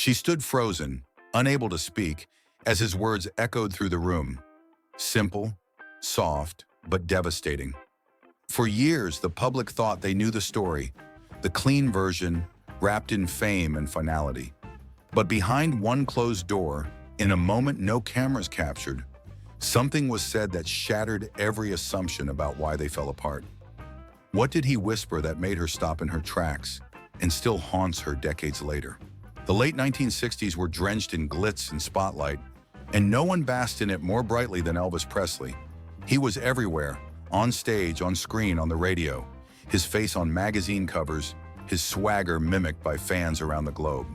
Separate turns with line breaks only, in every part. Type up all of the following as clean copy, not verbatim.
She stood frozen, unable to speak, as his words echoed through the room. Simple, soft, but devastating. For years, the public thought they knew the story, the clean version, wrapped in fame and finality. But behind one closed door, in a moment no cameras captured, something was said that shattered every assumption about why they fell apart. What did he whisper that made her stop in her tracks and still haunts her decades later? The late 1960s were drenched in glitz and spotlight, and no one basked in it more brightly than Elvis Presley. He was everywhere, on stage, on screen, on the radio, his face on magazine covers, his swagger mimicked by fans around the globe.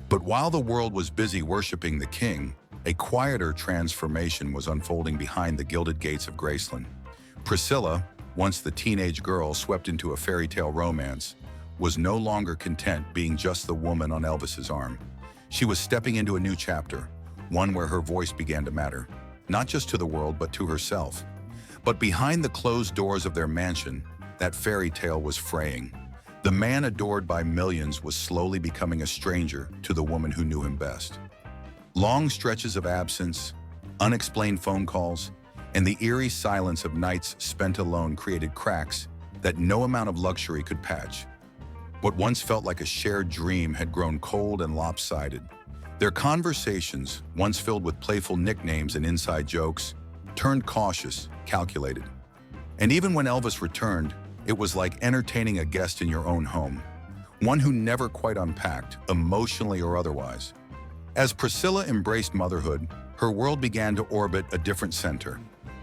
But while the world was busy worshiping the king, a quieter transformation was unfolding behind the gilded gates of Graceland. Priscilla, once the teenage girl swept into a fairy tale romance, was no longer content being just the woman on Elvis's arm. She was stepping into a new chapter, one where her voice began to matter, not just to the world but to herself. But behind the closed doors of their mansion, that fairy tale was fraying. The man adored by millions was slowly becoming a stranger to the woman who knew him best. Long stretches of absence, unexplained phone calls, and the eerie silence of nights spent alone created cracks that no amount of luxury could patch. What once felt like a shared dream had grown cold and lopsided. Their conversations, once filled with playful nicknames and inside jokes, turned cautious, calculated. And even when Elvis returned, it was like entertaining a guest in your own home, one who never quite unpacked, emotionally or otherwise. As Priscilla embraced motherhood, her world began to orbit a different center,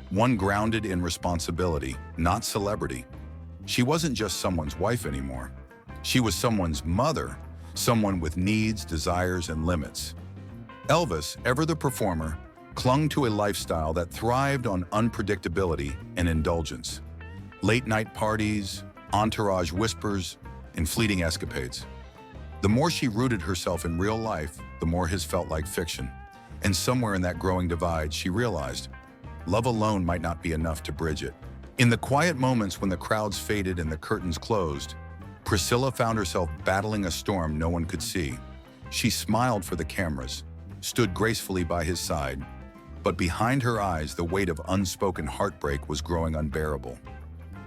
one grounded in responsibility, not celebrity. She wasn't just someone's wife anymore. She was someone's mother, someone with needs, desires, and limits. Elvis, ever the performer, clung to a lifestyle that thrived on unpredictability and indulgence. Late-night parties, entourage whispers, and fleeting escapades. The more she rooted herself in real life, the more his felt like fiction. And somewhere in that growing divide, she realized, love alone might not be enough to bridge it. In the quiet moments when the crowds faded and the curtains closed, Priscilla found herself battling a storm no one could see. She smiled for the cameras, stood gracefully by his side, but behind her eyes, the weight of unspoken heartbreak was growing unbearable.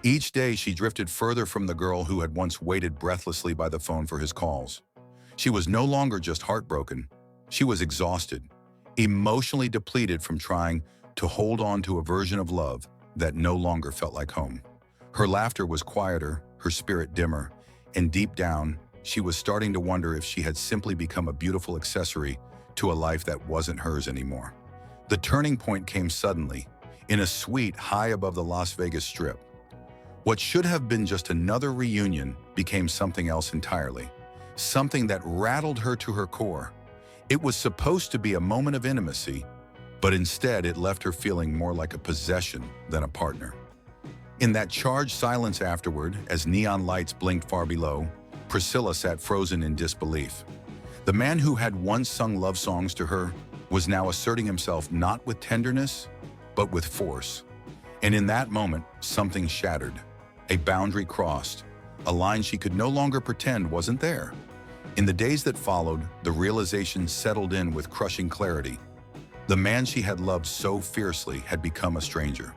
Each day, she drifted further from the girl who had once waited breathlessly by the phone for his calls. She was no longer just heartbroken. She was exhausted, emotionally depleted from trying to hold on to a version of love that no longer felt like home. Her laughter was quieter, her spirit dimmer, and deep down, she was starting to wonder if she had simply become a beautiful accessory to a life that wasn't hers anymore. The turning point came suddenly, in a suite high above the Las Vegas Strip. What should have been just another reunion became something else entirely, something that rattled her to her core. It was supposed to be a moment of intimacy, but instead it left her feeling more like a possession than a partner. In that charged silence afterward, as neon lights blinked far below, Priscilla sat frozen in disbelief. The man who had once sung love songs to her was now asserting himself not with tenderness, but with force. And in that moment, something shattered. A boundary crossed, a line she could no longer pretend wasn't there. In the days that followed, the realization settled in with crushing clarity. The man she had loved so fiercely had become a stranger.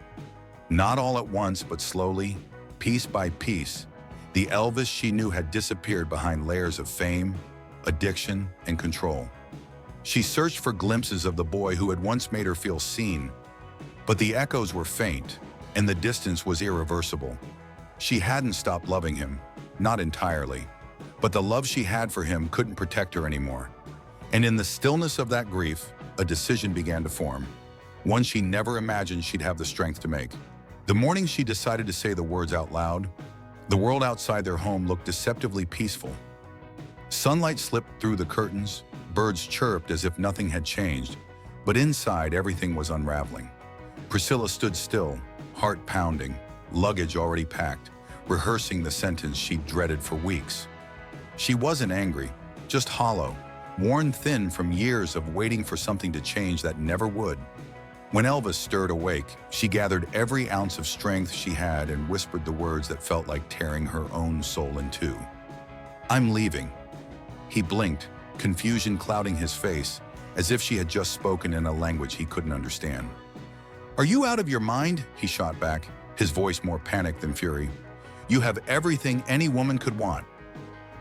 Not all at once, but slowly, piece by piece, the Elvis she knew had disappeared behind layers of fame, addiction, and control. She searched for glimpses of the boy who had once made her feel seen, but the echoes were faint, and the distance was irreversible. She hadn't stopped loving him, not entirely, but the love she had for him couldn't protect her anymore. And in the stillness of that grief, a decision began to form, one she never imagined she'd have the strength to make. The morning she decided to say the words out loud, the world outside their home looked deceptively peaceful. Sunlight slipped through the curtains, birds chirped as if nothing had changed, but inside everything was unraveling. Priscilla stood still, heart pounding, luggage already packed, rehearsing the sentence she'd dreaded for weeks. She wasn't angry, just hollow, worn thin from years of waiting for something to change that never would. When Elvis stirred awake, she gathered every ounce of strength she had and whispered the words that felt like tearing her own soul in two. "I'm leaving." He blinked, confusion clouding his face, as if she had just spoken in a language he couldn't understand. "Are you out of your mind?" he shot back, his voice more panic than fury. "You have everything any woman could want."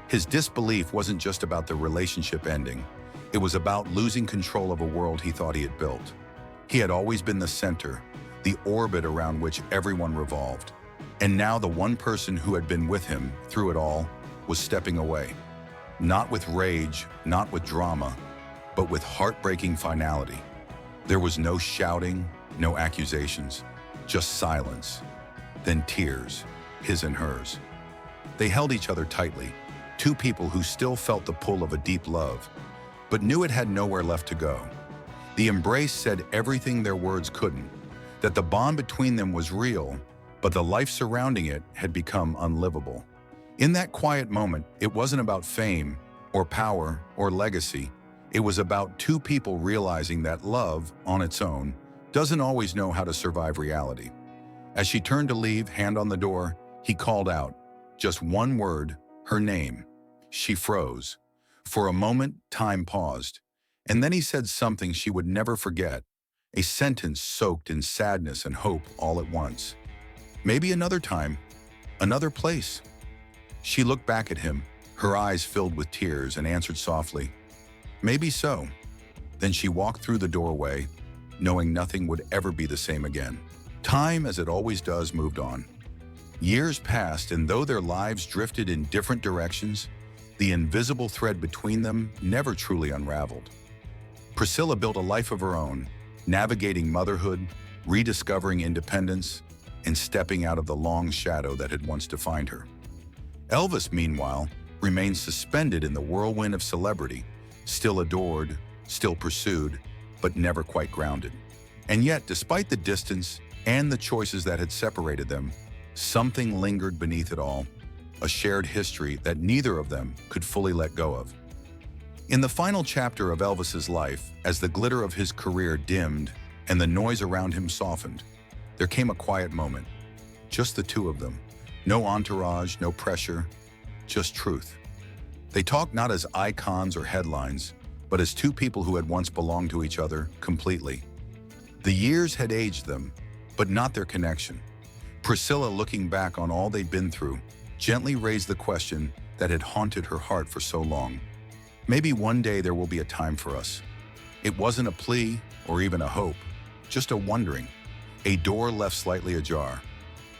His disbelief wasn't just about the relationship ending. It was about losing control of a world he thought he had built. He had always been the center, the orbit around which everyone revolved. And now the one person who had been with him through it all was stepping away. Not with rage, not with drama, but with heartbreaking finality. There was no shouting, no accusations, just silence. Then tears, his and hers. They held each other tightly, two people who still felt the pull of a deep love, but knew it had nowhere left to go. The embrace said everything their words couldn't, that the bond between them was real, but the life surrounding it had become unlivable. In that quiet moment, it wasn't about fame or power or legacy. It was about two people realizing that love, on its own, doesn't always know how to survive reality. As she turned to leave, hand on the door, he called out, just one word, her name. She froze. For a moment, time paused. And then he said something she would never forget, a sentence soaked in sadness and hope all at once. Maybe another time, another place. She looked back at him, her eyes filled with tears, and answered softly, maybe so. Then she walked through the doorway, knowing nothing would ever be the same again. Time, as it always does, moved on. Years passed, and though their lives drifted in different directions, the invisible thread between them never truly unraveled. Priscilla built a life of her own, navigating motherhood, rediscovering independence, and stepping out of the long shadow that had once defined her. Elvis, meanwhile, remained suspended in the whirlwind of celebrity, still adored, still pursued, but never quite grounded. And yet, despite the distance and the choices that had separated them, something lingered beneath it all, a shared history that neither of them could fully let go of. In the final chapter of Elvis's life, as the glitter of his career dimmed and the noise around him softened, there came a quiet moment. Just the two of them. No entourage, no pressure, just truth. They talked not as icons or headlines, but as two people who had once belonged to each other completely. The years had aged them, but not their connection. Priscilla, looking back on all they'd been through, gently raised the question that had haunted her heart for so long. Maybe one day there will be a time for us. It wasn't a plea or even a hope, just a wondering, a door left slightly ajar.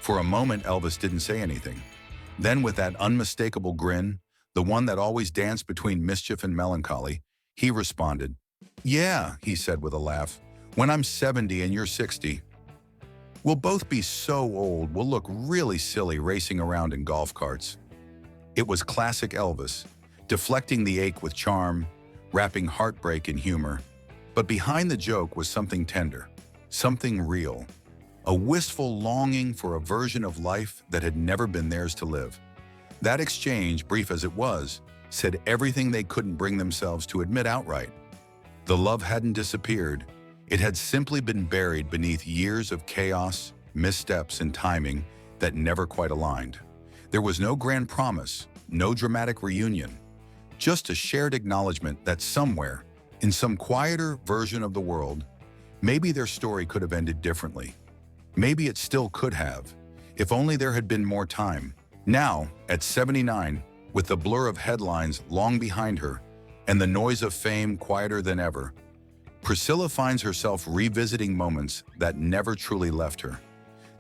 For a moment, Elvis didn't say anything. Then, with that unmistakable grin, the one that always danced between mischief and melancholy, he responded. "Yeah," he said with a laugh, "when I'm 70 and you're 60. We'll both be so old, we'll look really silly racing around in golf carts." It was classic Elvis, deflecting the ache with charm, wrapping heartbreak in humor. But behind the joke was something tender, something real, a wistful longing for a version of life that had never been theirs to live. That exchange, brief as it was, said everything they couldn't bring themselves to admit outright. The love hadn't disappeared. It had simply been buried beneath years of chaos, missteps, and timing that never quite aligned. There was no grand promise, no dramatic reunion, just a shared acknowledgement that somewhere, in some quieter version of the world, maybe their story could have ended differently. Maybe it still could have, if only there had been more time. Now, at 79, with the blur of headlines long behind her and the noise of fame quieter than ever, Priscilla finds herself revisiting moments that never truly left her.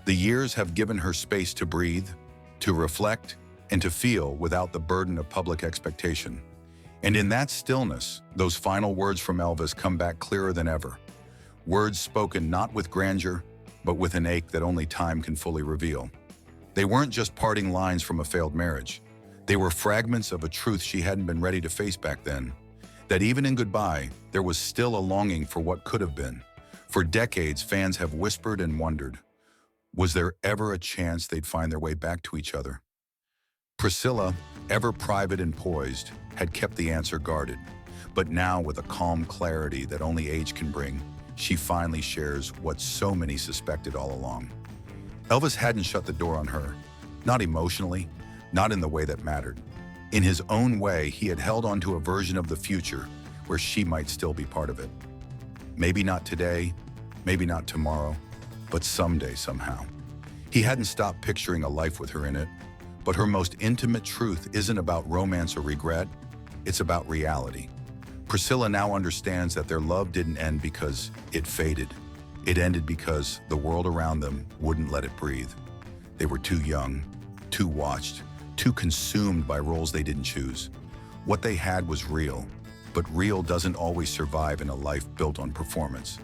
The years have given her space to breathe, to reflect, and to feel without the burden of public expectation. And in that stillness, those final words from Elvis come back clearer than ever. Words spoken not with grandeur, but with an ache that only time can fully reveal. They weren't just parting lines from a failed marriage. They were fragments of a truth she hadn't been ready to face back then. That even in goodbye, there was still a longing for what could have been. For decades, fans have whispered and wondered, was there ever a chance they'd find their way back to each other? Priscilla, ever private and poised, had kept the answer guarded. But now, with a calm clarity that only age can bring, she finally shares what so many suspected all along. Elvis hadn't shut the door on her, not emotionally, not in the way that mattered. In his own way, he had held on to a version of the future where she might still be part of it. Maybe not today, maybe not tomorrow, but someday somehow. He hadn't stopped picturing a life with her in it, but her most intimate truth isn't about romance or regret, it's about reality. Priscilla now understands that their love didn't end because it faded. It ended because the world around them wouldn't let it breathe. They were too young, too watched, too consumed by roles they didn't choose. What they had was real, but real doesn't always survive in a life built on performance.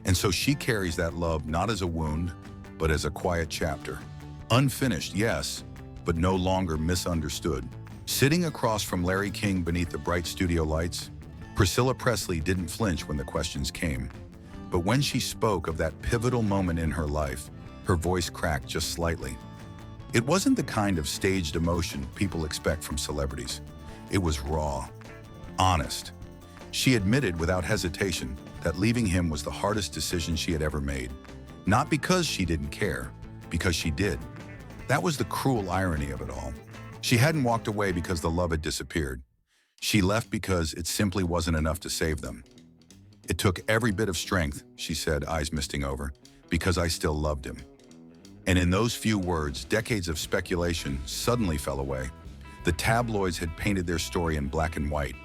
And so she carries that love not as a wound, but as a quiet chapter. Unfinished, yes, but no longer misunderstood. Sitting across from Larry King beneath the bright studio lights, Priscilla Presley didn't flinch when the questions came. But when she spoke of that pivotal moment in her life, her voice cracked just slightly. It wasn't the kind of staged emotion people expect from celebrities. It was raw, honest. She admitted without hesitation that leaving him was the hardest decision she had ever made. Not because she didn't care, because she did. That was the cruel irony of it all. She hadn't walked away because the love had disappeared. She left because it simply wasn't enough to save them. It took every bit of strength, she said, eyes misting over, because I still loved him. And in those few words, decades of speculation suddenly fell away. The tabloids had painted their story in black and white.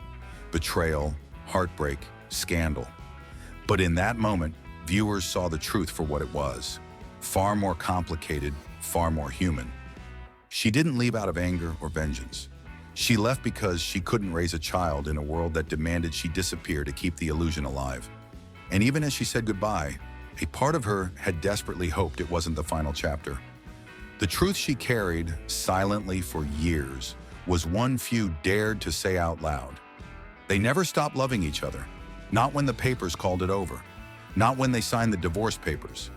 Betrayal, heartbreak, scandal. But in that moment, viewers saw the truth for what it was. Far more complicated, far more human. She didn't leave out of anger or vengeance. She left because she couldn't raise a child in a world that demanded she disappear to keep the illusion alive. And even as she said goodbye, a part of her had desperately hoped it wasn't the final chapter. The truth she carried silently for years was one few dared to say out loud. They never stopped loving each other, not when the papers called it over, not when they signed the divorce papers,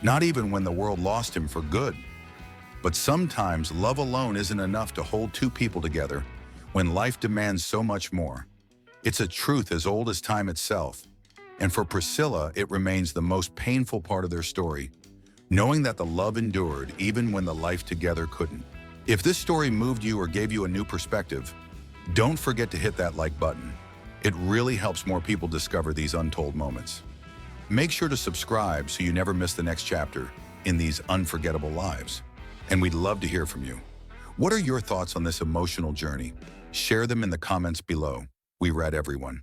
not even when the world lost him for good. But sometimes love alone isn't enough to hold two people together when life demands so much more. It's a truth as old as time itself. And for Priscilla, it remains the most painful part of their story, knowing that the love endured even when the life together couldn't. If this story moved you or gave you a new perspective, don't forget to hit that like button. It really helps more people discover these untold moments. Make sure to subscribe so you never miss the next chapter in these unforgettable lives. And we'd love to hear from you. What are your thoughts on this emotional journey? Share them in the comments below. We read everyone.